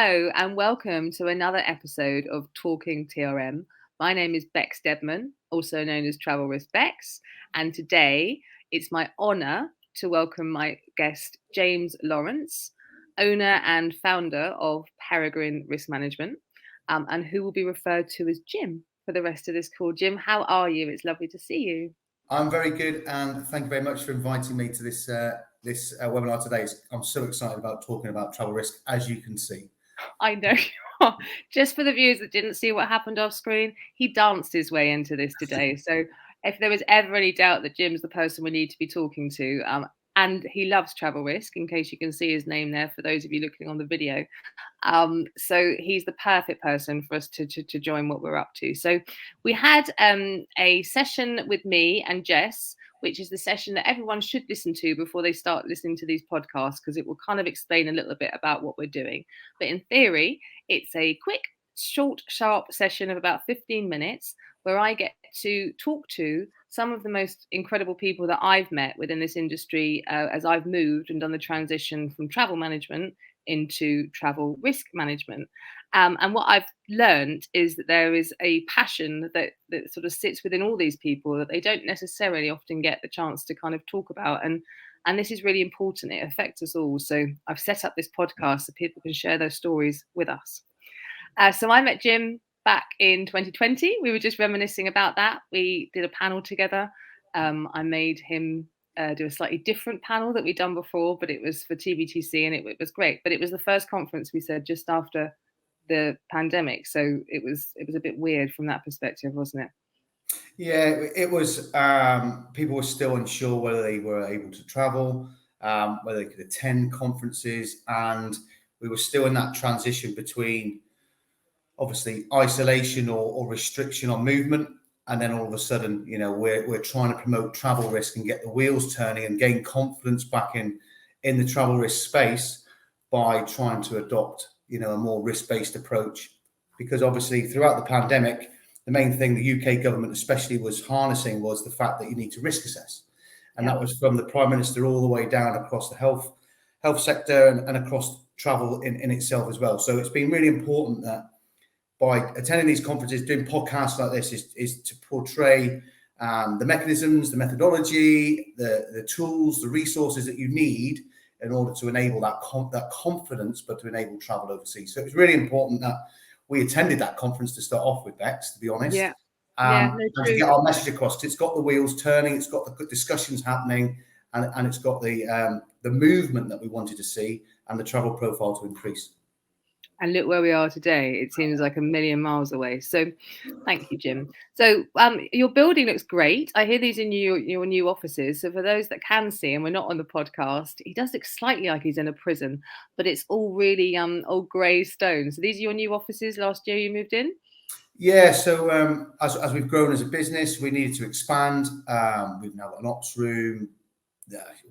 Hello and welcome to another episode of Talk'n TRM. My name is Bex Deadman, also known as Travel Risk Bex, and today it's my honour to welcome my guest James Lawrence, owner and founder of Peregrine Risk Management, and who will be referred to as Jim for the rest of this call. Jim, how are you? It's lovely to see you. I'm very good, and thank you very much for inviting me to this webinar today. I'm so excited about talking about travel risk, as you can see. I know you are. Just for the viewers that didn't see what happened off screen, he danced his way into this today. So if there was ever any doubt that Jim's the person we need to be talking to, and he loves travel risk, in case you can see his name there for those of you looking on the video. So he's the perfect person for us to join what we're up to. So we had a session with me and Jess, which is the session that everyone should listen to before they start listening to these podcasts, because it will kind of explain a little bit about what we're doing. But in theory, it's a quick, short, sharp session of about 15 minutes where I get to talk to some of the most incredible people that I've met within this industry as I've moved and done the transition from travel management into travel risk management. And what I've learned is that there is a passion that sort of sits within all these people that they don't necessarily often get the chance to kind of talk about. And this is really important. It affects us all. So I've set up this podcast so people can share their stories with us. So I met Jim back in 2020. We were just reminiscing about that. We did a panel together. I made him do a slightly different panel that we'd done before, but it was for TBTC and it was great. But it was the first conference, we said, just after the pandemic. So it was a bit weird from that perspective, wasn't it? Yeah, it was. People were still unsure whether they were able to travel, whether they could attend conferences, and we were still in that transition between obviously isolation or restriction on movement. And then all of a sudden, we're trying to promote travel risk and get the wheels turning and gain confidence back in the travel risk space by trying to adopt, a more risk-based approach. Because obviously throughout the pandemic, the main thing the UK government especially was harnessing was the fact that you need to risk assess. And that was from the Prime Minister all the way down across the health sector and across travel in itself as well. So it's been really important that by attending these conferences, doing podcasts like this is to portray the mechanisms, the methodology, the tools, the resources that you need in order to enable that confidence, but to enable travel overseas. So it was really important that we attended that conference to start off with, Bex, to be honest. And to get our message across. 'Cause it's got the wheels turning, it's got the good discussions happening, and it's got the movement that we wanted to see and the travel profile to increase. And look where we are today. It seems like a million miles away. So thank you, Jim. So your building looks great. I hear these in your new offices. So for those that can see, and we're not on the podcast, he does look slightly like he's in a prison, but it's all really old grey stone. So these are your new offices last year you moved in? Yeah, so as we've grown as a business, we needed to expand. We've now got an ops room,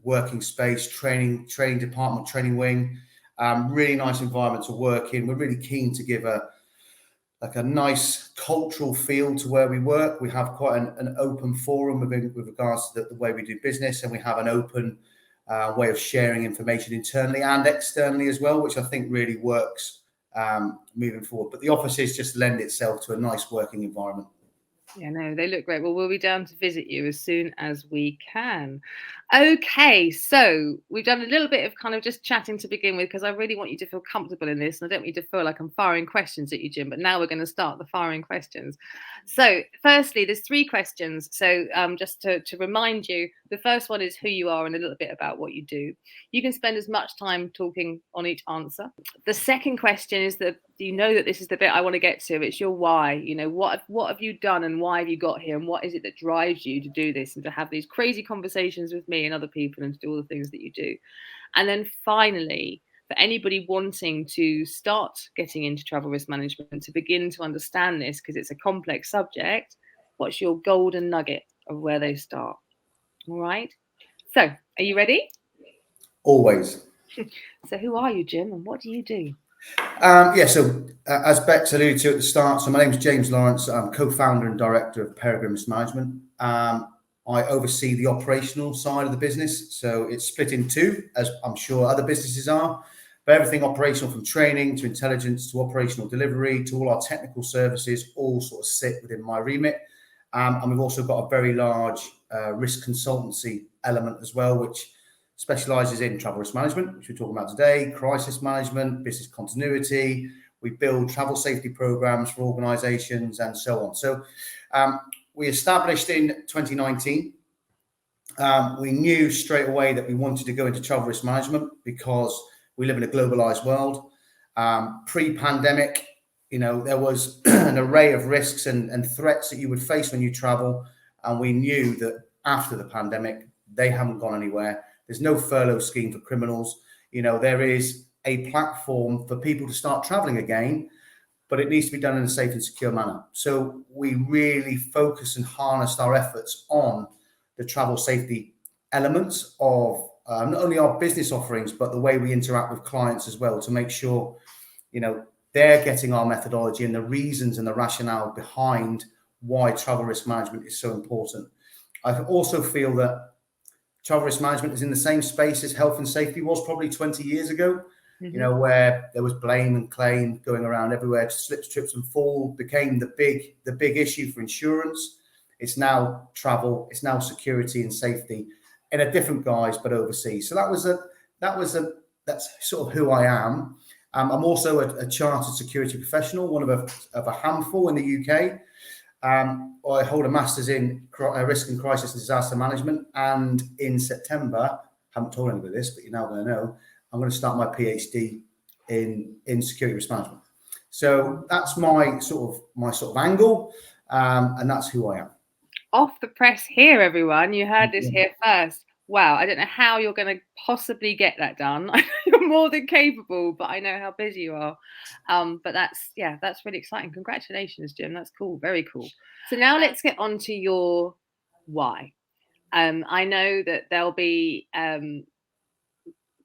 working space, training department, training wing. Really nice environment to work in. We're really keen to give a nice cultural feel to where we work. We have quite an open forum with regards to the way we do business, and we have an open way of sharing information internally and externally as well, which I think really works moving forward. But the offices just lend itself to a nice working environment. Yeah, no, they look great. Well, we'll be down to visit you as soon as we can. Okay, so we've done a little bit of kind of just chatting to begin with, because I really want you to feel comfortable in this. And I don't want you to feel like I'm firing questions at you, Jim, but now we're going to start the firing questions. So firstly, there's 3 questions. So just to remind you, the first one is who you are and a little bit about what you do. You can spend as much time talking on each answer. The second question is that you know that this is the bit I want to get to. It's your why. What have you done and why have you got here, and what is it that drives you to do this and to have these crazy conversations with me and other people and to do all the things that you do. And then finally, for anybody wanting to start getting into travel risk management, to begin to understand this, because it's a complex subject, what's your golden nugget of where they start? All right. So are you ready? Always. So who are you, Jim, and what do you do? So as Bex alluded to at the start, so my name is James Lawrence. I'm co-founder and director of Peregrine Risk Management. I oversee the operational side of the business. So it's split in 2, as I'm sure other businesses are. But everything operational, from training to intelligence to operational delivery to all our technical services, all sort of sit within my remit. And we've also got a very large risk consultancy element as well, which specializes in travel risk management, which we're talking about today, crisis management, business continuity. We build travel safety programs for organizations and so on. So we established in 2019. We knew straight away that we wanted to go into travel risk management because we live in a globalized world. Pre-pandemic, there was an array of risks and threats that you would face when you travel. And we knew that after the pandemic, they haven't gone anywhere. There's no furlough scheme for criminals. There is a platform for people to start traveling again, but it needs to be done in a safe and secure manner. So we really focused and harnessed our efforts on the travel safety elements of not only our business offerings, but the way we interact with clients as well, to make sure, they're getting our methodology and the reasons and the rationale behind why travel risk management is so important. I also feel that travel risk management is in the same space as health and safety was probably 20 years ago, where there was blame and claim going around everywhere. Slips, trips and fall became the big issue for insurance. It's now travel, it's now security and safety in a different guise, but overseas. So that's sort of who I am. I'm also a chartered security professional, one of a handful in the UK. I hold a master's in risk and crisis and disaster management, and in September, I haven't told anybody this, but you're now going to know, I'm going to start my PhD in security risk management. So that's my sort of angle, and that's who I am. Off the press here, everyone. You heard this here first. Wow, I don't know how you're going to possibly get that done. You're more than capable, but I know how busy you are. But that's really exciting. Congratulations, Jim. That's cool. Very cool. So now let's get on to your why. I know that there'll be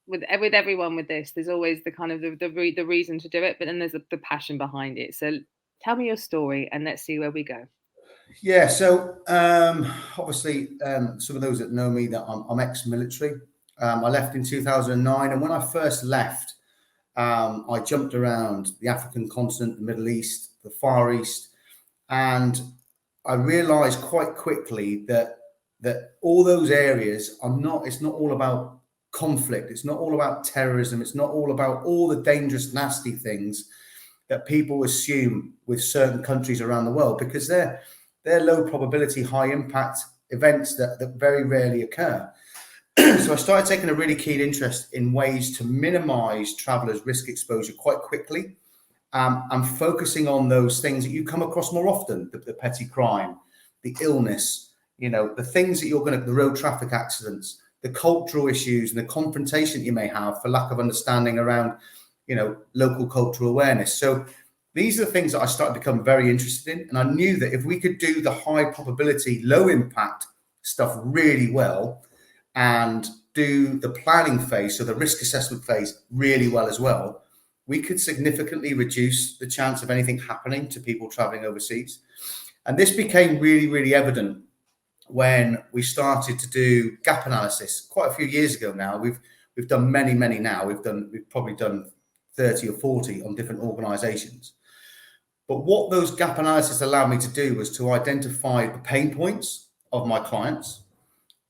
with everyone with this, there's always the kind of the reason to do it, but then there's the passion behind it. So tell me your story and let's see where we go. Yeah, so obviously, some of those that know me, that I'm ex-military. I left in 2009, and when I first left, I jumped around the African continent, the Middle East, the Far East, and I realised quite quickly that all those areas it's not all about conflict. It's not all about terrorism. It's not all about all the dangerous, nasty things that people assume with certain countries around the world, because they're low probability, high impact events that very rarely occur. So I started taking a really keen interest in ways to minimize travelers' risk exposure quite quickly. I'm focusing on those things that you come across more often, the petty crime, the illness, the things that the road traffic accidents, the cultural issues and the confrontation that you may have for lack of understanding around, local cultural awareness. So these are the things that I started to become very interested in. And I knew that if we could do the high probability, low impact stuff really well and do the planning phase, so the risk assessment phase, really well as well, we could significantly reduce the chance of anything happening to people traveling overseas. And this became really, really evident when we started to do gap analysis quite a few years ago now. We've done many now. We've probably done 30 or 40 on different organizations. But what those gap analysis allowed me to do was to identify the pain points of my clients,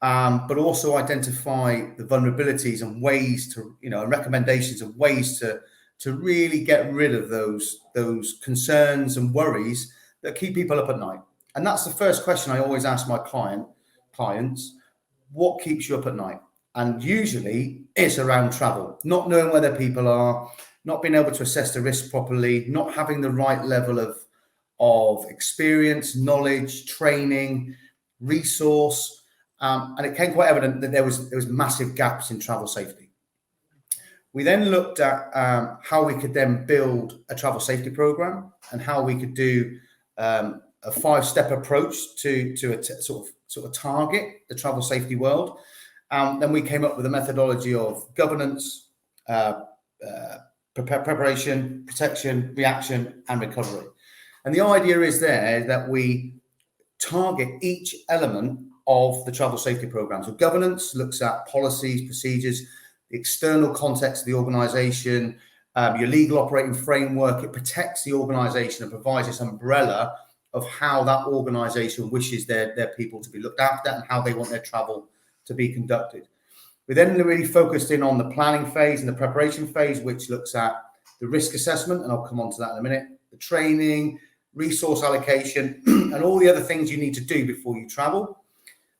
but also identify the vulnerabilities and ways to, and recommendations of ways to really get rid of those concerns and worries that keep people up at night. And that's the first question I always ask my clients: what keeps you up at night? And usually it's around travel, not knowing where their people are, not being able to assess the risk properly, not having the right level of experience, knowledge, training, resource. And it became quite evident that there was massive gaps in travel safety. We then looked at how we could then build a travel safety program and how we could do a 5-step approach to sort of target the travel safety world. Then we came up with a methodology of governance, preparation, protection, reaction, and recovery. And the idea is there that we target each element of the travel safety program. So governance looks at policies, procedures, the external context of the organization, your legal operating framework. It protects the organization and provides this umbrella of how that organization wishes their people to be looked after and how they want their travel to be conducted. We then really focused in on the planning phase and the preparation phase, which looks at the risk assessment, and I'll come on to that in a minute, the training, resource allocation, and all the other things you need to do before you travel.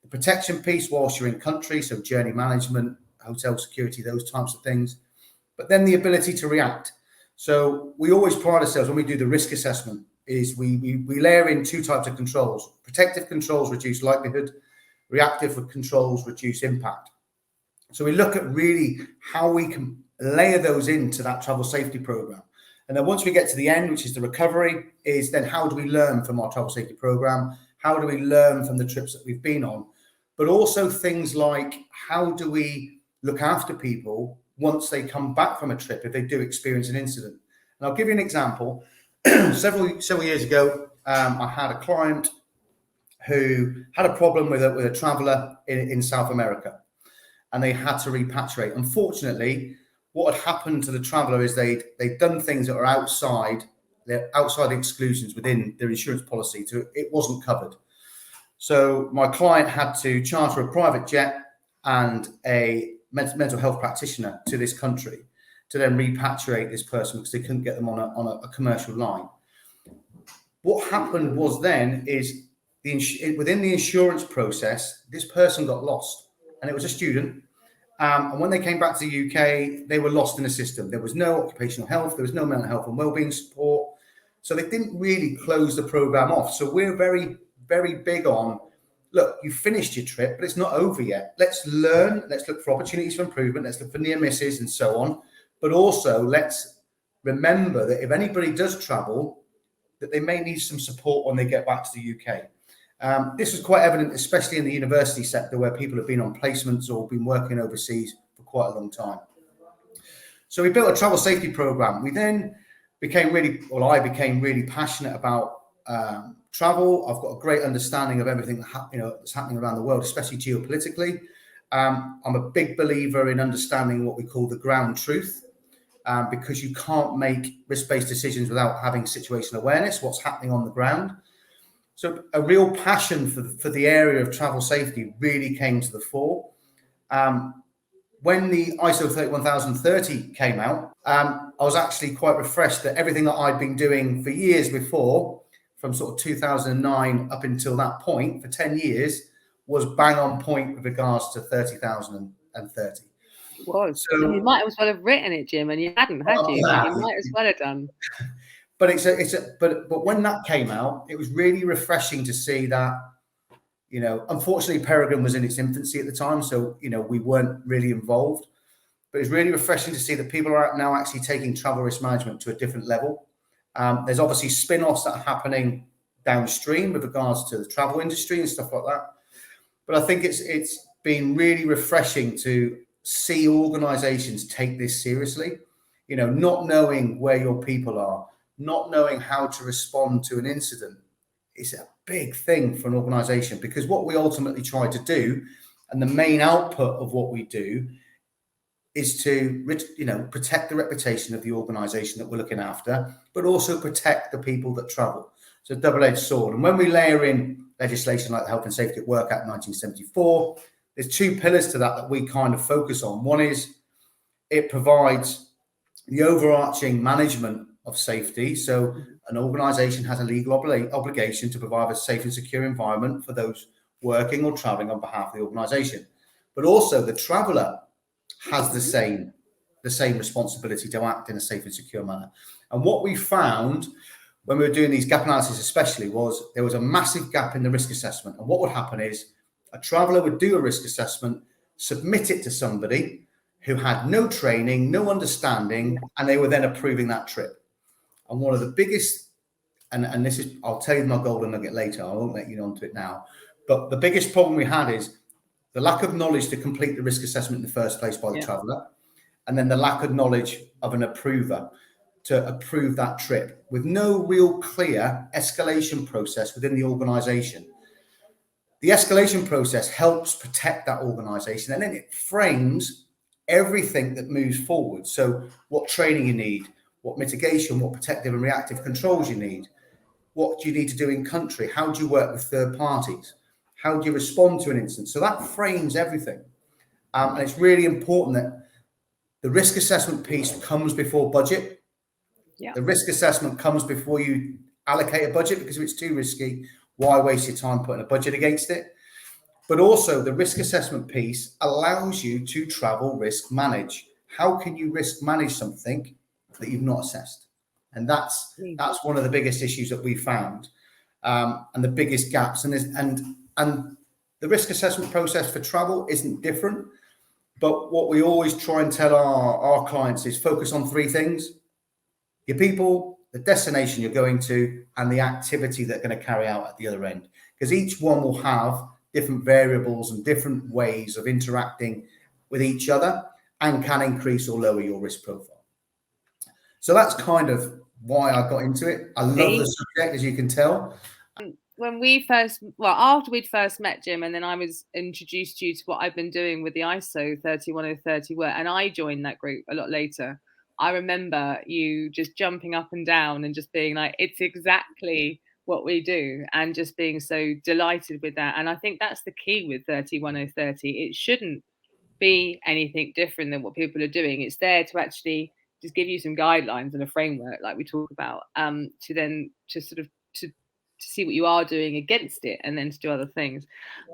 The protection piece whilst you're in country, so journey management, hotel security, those types of things. But then the ability to react. So we always pride ourselves when we do the risk assessment is we layer in two types of controls. Protective controls reduce likelihood, reactive controls reduce impact. So we look at really how we can layer those into that travel safety program. And then once we get to the end, which is the recovery, is then how do we learn from our travel safety program? How do we learn from the trips that we've been on? But also things like how do we look after people once they come back from a trip if they do experience an incident? And I'll give you an example. Several years ago, I had a client who had a problem with a traveller in South America, and they had to repatriate. Unfortunately, what had happened to the traveller is they'd done things that were outside the exclusions within their insurance policy, so it wasn't covered. So my client had to charter a private jet and a mental health practitioner to this country to then repatriate this person because they couldn't get them on a commercial line. What happened was then is within the insurance process, this person got lost, and it was a student. And when they came back to the UK, they were lost in the system. There was no occupational health, there was no mental health and wellbeing support. So they didn't really close the program off. So we're very, very big on, look, you finished your trip, but it's not over yet. Let's learn, let's look for opportunities for improvement, let's look for near misses and so on. But also let's remember that if anybody does travel, that they may need some support when they get back to the UK. This was quite evident, especially in the university sector where people have been on placements or been working overseas for quite a long time. So we built a travel safety program. We then I became really passionate about travel. I've got a great understanding of everything that's happening around the world, especially geopolitically. I'm a big believer in understanding what we call the ground truth, because you can't make risk-based decisions without having situational awareness, what's happening on the ground. So a real passion for the area of travel safety really came to the fore. When the ISO 31030 came out, I was actually quite refreshed that everything that I'd been doing for years before, from sort of 2009 up until that point, for 10 years, was bang on point with regards to 30,030. It was. So, And you might as well have written it, Jim, and you hadn't, had you? But you might as well have done. But but when that came out, it was really refreshing to see that, unfortunately Peregrine was in its infancy at the time, so we weren't really involved. But it's really refreshing to see that people are now actually taking travel risk management to a different level. There's obviously spin-offs that are happening downstream with regards to the travel industry and stuff like that. But I think it's been really refreshing to see organizations take this seriously, not knowing where your people are, not knowing how to respond to an incident. It's a big thing for an organization, because what we ultimately try to do, and the main output of what we do, is to protect the reputation of the organization that we're looking after, but also protect the people that travel. So double-edged sword. And when we layer in legislation like the Health and Safety at Work Act 1974, there's two pillars to that we kind of focus on. One is it provides the overarching management of safety. So an organization has a legal obligation to provide a safe and secure environment for those working or traveling on behalf of the organization. But also the traveler has the same responsibility to act in a safe and secure manner. And what we found when we were doing these gap analyses especially was there was a massive gap in the risk assessment. And what would happen is a traveller would do a risk assessment, submit it to somebody who had no training, no understanding, and they were then approving that trip. And one of the biggest, and this is, I'll tell you my golden nugget later, I won't let you on to it now, but the biggest problem we had is the lack of knowledge to complete the risk assessment in the first place by the traveller, and then the lack of knowledge of an approver to approve that trip, with no real clear escalation process within the organisation. The escalation process helps protect that organisation, and then it frames everything that moves forward. So what training you need, what mitigation, what protective and reactive controls you need, what do you need to do in country, how do you work with third parties, how do you respond to an incident. So that frames everything. And it's really important that the risk assessment piece comes before budget. Yeah. The risk assessment comes before you allocate a budget, because if it's too risky, why waste your time putting a budget against it? But also the risk assessment piece allows you to travel risk manage. How can you risk manage something that you've not assessed? And that's one of the biggest issues that we found, and the biggest gaps. And the risk assessment process for travel isn't different. But what we always try and tell our clients is focus on three things: your people, the destination you're going to, and the activity they're going to carry out at the other end. Because each one will have different variables and different ways of interacting with each other and can increase or lower your risk profile. So that's kind of why I got into it. I love the subject, as you can tell. When we first, after we'd first met, Jim, and then I was introduced to you to what I've been doing with the ISO 31030 work, and I joined that group a lot later. I remember you just jumping up and down and just being like, it's exactly what we do, and just being so delighted with that. And I think that's the key with 31030. It shouldn't be anything different than what people are doing. It's there to actually just give you some guidelines and a framework, like we talk about, to then to sort of to see what you are doing against it, and then to do other things.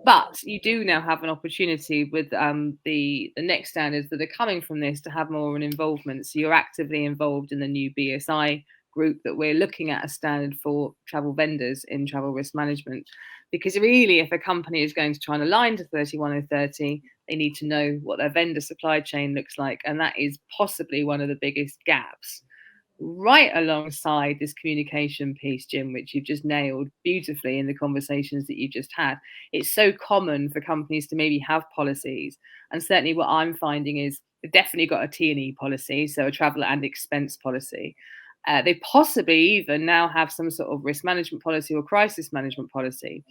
But you do now have an opportunity with the next standards that are coming from this to have more of an involvement. So you're actively involved in the new BSI group that we're looking at, a standard for travel vendors in travel risk management. Because really, if a company is going to try and align to 31030, they need to know what their vendor supply chain looks like. And that is possibly one of the biggest gaps, right alongside this communication piece, Jim, which you've just nailed beautifully in the conversations that you've just had. It's so common for companies to maybe have policies. And certainly what I'm finding is they've definitely got a T&E policy, so a travel and expense policy. They possibly even now have some sort of risk management policy or crisis management policy,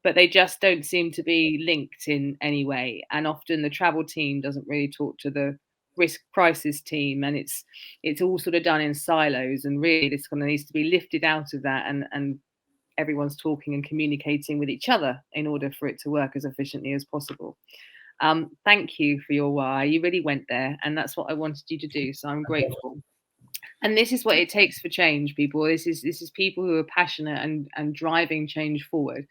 but they just don't seem to be linked in any way. And often the travel team doesn't really talk to the risk crisis team, and it's all sort of done in silos. And really, this kind of needs to be lifted out of that, and everyone's talking and communicating with each other in order for it to work as efficiently as possible. Thank you for your why. You really went there, and that's what I wanted you to do. So I'm grateful. And this is what it takes for change, people. This is people who are passionate and driving change forward.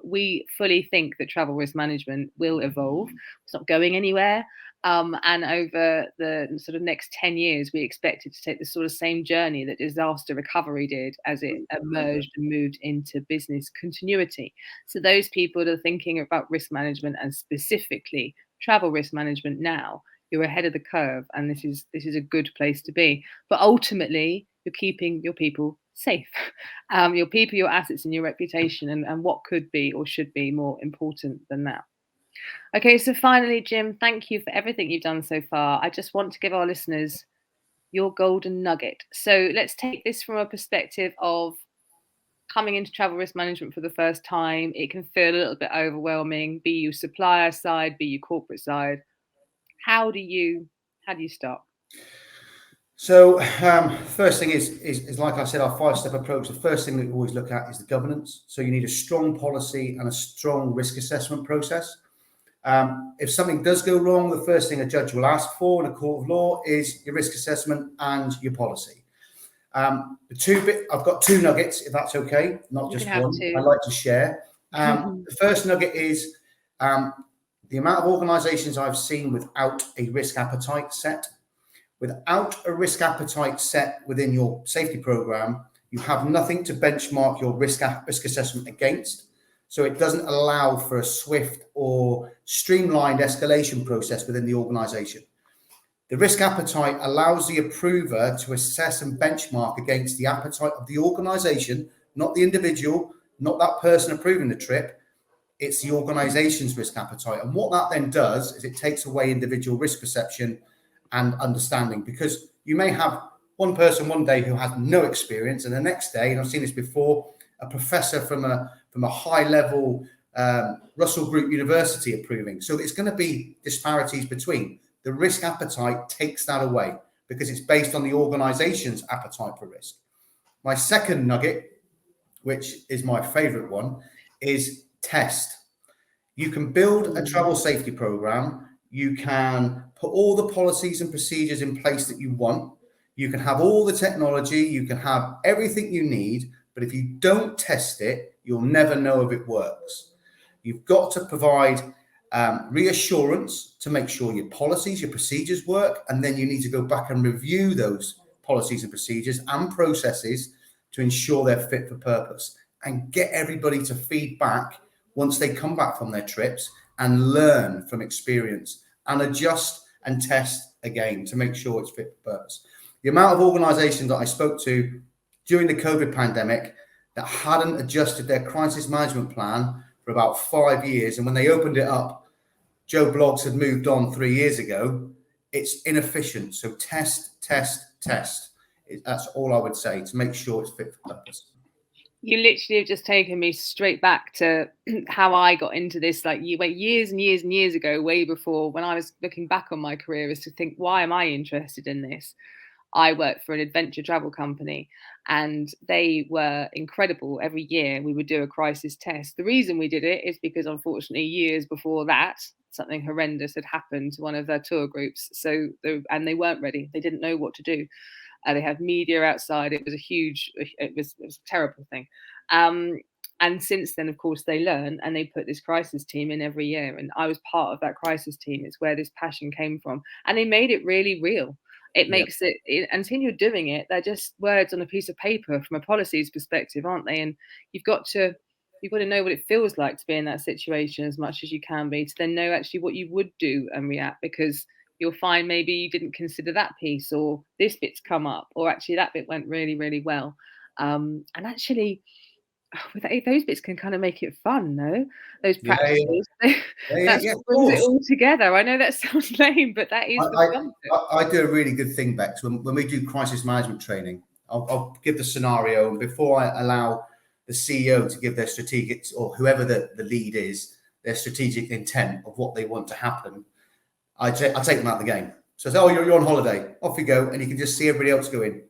We fully think that travel risk management will evolve. It's not going anywhere. And over the sort of next 10 years, we expect it to take the sort of same journey that disaster recovery did as it emerged and moved into business continuity. So those people that are thinking about risk management, and specifically travel risk management now, you're ahead of the curve, and this is a good place to be. But ultimately, you're keeping your people safe, your people, your assets, and your reputation. And what could be or should be more important than that? Okay, so finally, Jim, thank you for everything you've done so far. I just want to give our listeners your golden nugget. So let's take this from a perspective of coming into travel risk management for the first time. It can feel a little bit overwhelming, be you supplier side, be you corporate side. How do you start? So first thing is like I said, our 5-step approach. The first thing that we always look at is the governance. So you need a strong policy and a strong risk assessment process. If something does go wrong, the first thing a judge will ask for in a court of law is your risk assessment and your policy. I've got 2 nuggets, if that's okay, not just one. I like to share. The first nugget is the amount of organisations I've seen without a risk appetite set. Without a risk appetite set within your safety program, you have nothing to benchmark your risk assessment against. So it doesn't allow for a swift or streamlined escalation process within the organisation. The risk appetite allows the approver to assess and benchmark against the appetite of the organisation, not the individual, not that person approving the trip. It's the organisation's risk appetite. And what that then does is it takes away individual risk perception and understanding, because you may have one person one day who has no experience, and the next day, and I've seen this before, a professor from a high level Russell Group University approving. So it's going to be disparities between. The risk appetite takes that away because it's based on the organization's appetite for risk. My second nugget, which is my favorite one, is test. You can build a travel safety program. You can put all the policies and procedures in place that you want. You can have all the technology. You can have everything you need. But if you don't test it, you'll never know if it works. You've got to provide reassurance to make sure your policies, your procedures work. And then you need to go back and review those policies and procedures and processes to ensure they're fit for purpose, and get everybody to feed back once they come back from their trips and learn from experience and adjust and test again to make sure it's fit for purpose. The amount of organizations that I spoke to during the COVID pandemic that hadn't adjusted their crisis management plan for about 5 years, and when they opened it up, Joe Bloggs had moved on 3 years ago. It's inefficient. So test, test, test. That's all I would say to make sure it's fit for purpose. You literally have just taken me straight back to how I got into this, like years and years and years ago, way before, when I was looking back on my career, is to think, why am I interested in this? I worked for an adventure travel company, and they were incredible. Every year we would do a crisis test. The reason we did it is because, unfortunately, years before that, something horrendous had happened to one of their tour groups. And they weren't ready. They didn't know what to do. They had media outside. It was a terrible thing. And since then, of course, they learn and they put this crisis team in every year. And I was part of that crisis team. It's where this passion came from. And they made it really real. It Yeah. makes it, until you're doing it, they're just words on a piece of paper from a policies perspective, aren't they? And you've got to know what it feels like to be in that situation as much as you can be, to then know actually what you would do and react, because you'll find maybe you didn't consider that piece, or this bit's come up, or actually that bit went really, really well. And actually, those bits can kind of make it fun, no? Those Yeah, yeah, practices. yeah, That's yeah, what of brings it course. all together. I know that sounds lame, but that I, is the I, fun bit. I do a really good thing, Bex. When we do crisis management training, I'll give the scenario, and before I allow the CEO to give their strategic, or whoever the lead is, their strategic intent of what they want to happen, I take them out of the game. So I say, oh, you're on holiday. Off you go. And you can just see everybody else going,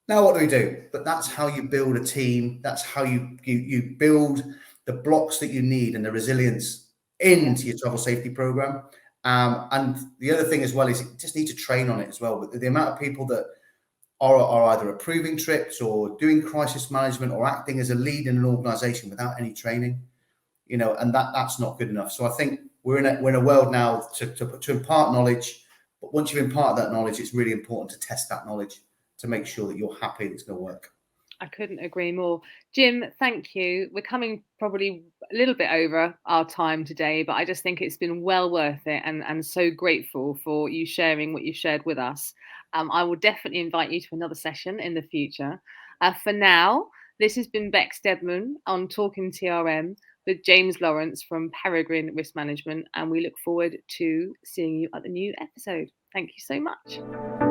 now what do we do? But that's how you build a team. That's how you build the blocks that you need and the resilience into your travel safety program. And the other thing as well is you just need to train on it as well. But the amount of people that are either approving trips or doing crisis management or acting as a lead in an organization without any training, and that's not good enough. So I think we're in a world now to impart knowledge. But once you've imparted that knowledge, it's really important to test that knowledge to make sure that you're happy it's going to work. I couldn't agree more. Jim, thank you. We're coming probably a little bit over our time today, but I just think it's been well worth it, and so grateful for you sharing what you shared with us. I will definitely invite you to another session in the future. For now, this has been Bex Deadman on Talk'n TRM with James Lawrence from Peregrine Risk Management, and we look forward to seeing you at the new episode. Thank you so much.